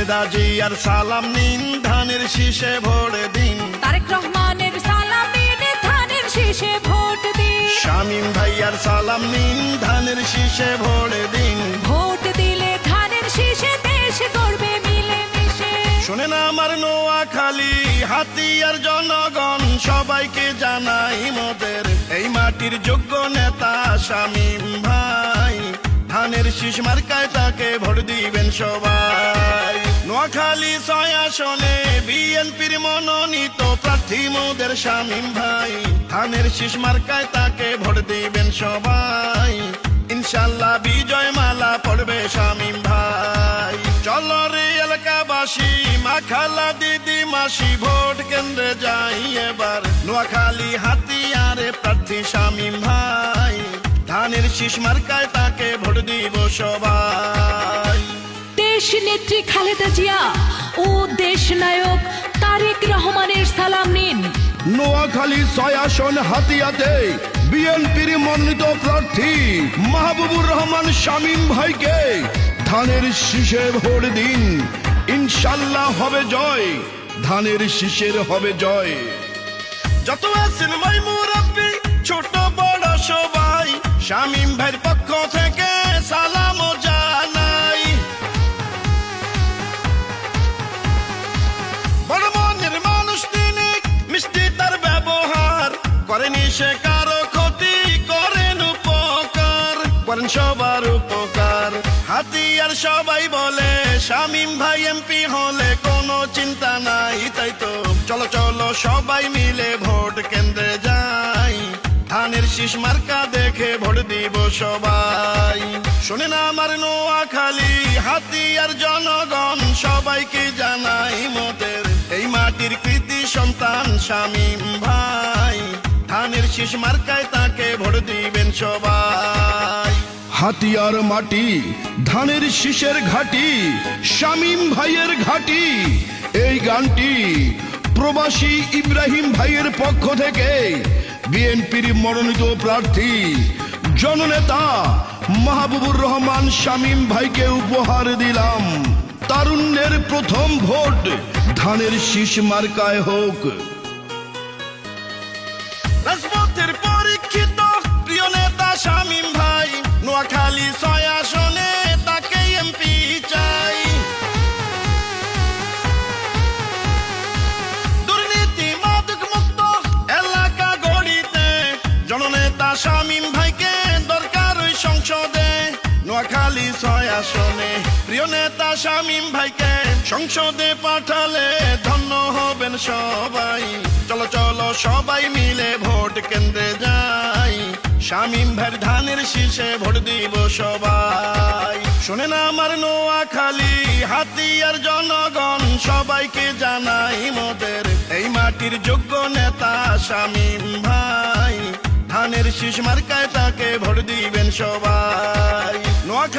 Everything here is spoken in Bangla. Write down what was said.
খালেদা জিয়ার সালাম নিন, ধানের শীষে ভোট দিন। তারেক রহমানের সালাম নিন, ধানের শীষে ভোট দিন। শামীম ভাইয়ার সালাম নিন, ধানের শীষে ভোট দিন। ভোট দিলে ধানের শীষে দেশ গড়বে মিলে মিশে। শোনেন আমার নোয়াখালী হাতিয়ার জনগণ, সবাইকে জানাই মোদের এই মাটির যোগ্য নেতা শামীম ভাই। ধানের শীষ মার্কায় তাকে ভোট দিবেন সবাই। নোয়াখালী 6 আসনে বিএনপির মনোনীত প্রার্থী মোদের শামীম ভাই। ধানের শীষ মার্কায় তাকে ভোট দিবেন সবাই। ইনশাল্লাহ বিজয় মালা পড়বে শামীম ভাই। চলো রে এলাকাবাসী, মা খালা দিদি মাসি, ভোট কেন্দ্রে যাই এবার। নোয়াখালী হাতিয়ারে প্রার্থী শামীম ভাই। ধানের শীষ মার্কায় তাকে ভোট দিব সবাই। দেশ নেত্রী খালেদা জিয়া ও দেশ নায়ক তারেক রহমানের সালাম নিন। নোয়াখালী 6 আসন হাতিয়াতে বিএনপির মনোনীত প্রার্থী মাহবুবুর রহমান শামীম ভাইকে ধানের শীষে ভোট দিন। ইনশাল্লাহ হবে জয়, ধানের শীষের হবে জয়। যত আছেন ভাই মুরব্বি, ছোট বড় সবাই, শামীম ভাইয়ের পক্ষ থেকে সালাম জানাই। বড় মনের মানুষ তিনি, মিষ্টি তার ব্যবহার, করেনি সে কারো ক্ষতি, করেন উপকার, করেন সবার উপকার। হাতিয়ার সবাই বলে শামীম ভাই এমপি হলে কোনো চিন্তা নাই। তাই তো চলো চলো সবাই মিলে ভোট কেন্দ্রে যাই। ধানের শীষ মার্কা দেখে ভোট দিব সবাই। শোনেন আমার নোয়াখালী হাতিয়ার জনগণ, সবাইকে জানাই মোদের এই মাটির কৃতি সন্তান শামীম ভাই। ধানের শীষ মার্কায় তাকে ভোট দিবেন সবাই। হাতিয়ার মাটি, ধানের শীষের ঘাটি, শামীম ভাইয়ের ঘাটি। এই গানটি প্রবাসী ইব্রাহিম ভাইয়ের পক্ষ থেকে বিএনপির মনোনীত প্রার্থী জননেতা মাহবুবুর রহমান শামীম ভাইকে উপহার দিলাম। তারুণ্যের প্রথম ভোট ধানের শীষ মার্কায় হোক। রাজপথের পরীক্ষিত প্রিয় নেতা শামীম ভাই। নোয়াখালী 6 আসনে তাকে এমপি চাই। দুর্নীতি মাদক মুক্ত এলাকা গড়িতে জননেতা শামীম ভাইকে দরকার ওই সংসদে। নোয়াখালী 6 আসনে প্রিয় নেতা শামীম ভাইকে সংসদে পাঠালে ধন্য হবেন সবাই। চলো চলো সবাই মিলে ভোট কেন্দ্রে যাই। শামীম ভাইয়ের ধানের শীষে ভোট দিব সবাই। শোনেন আমার নোয়াখালী হাতিয়ার জনগণ, সবাইকে জানাই মোদের এই মাটির যোগ্য নেতা শামীম ভাই। ধানের শীষ মার্কায় তাকে ভোট দিবেন সবাই। নোয়াখালী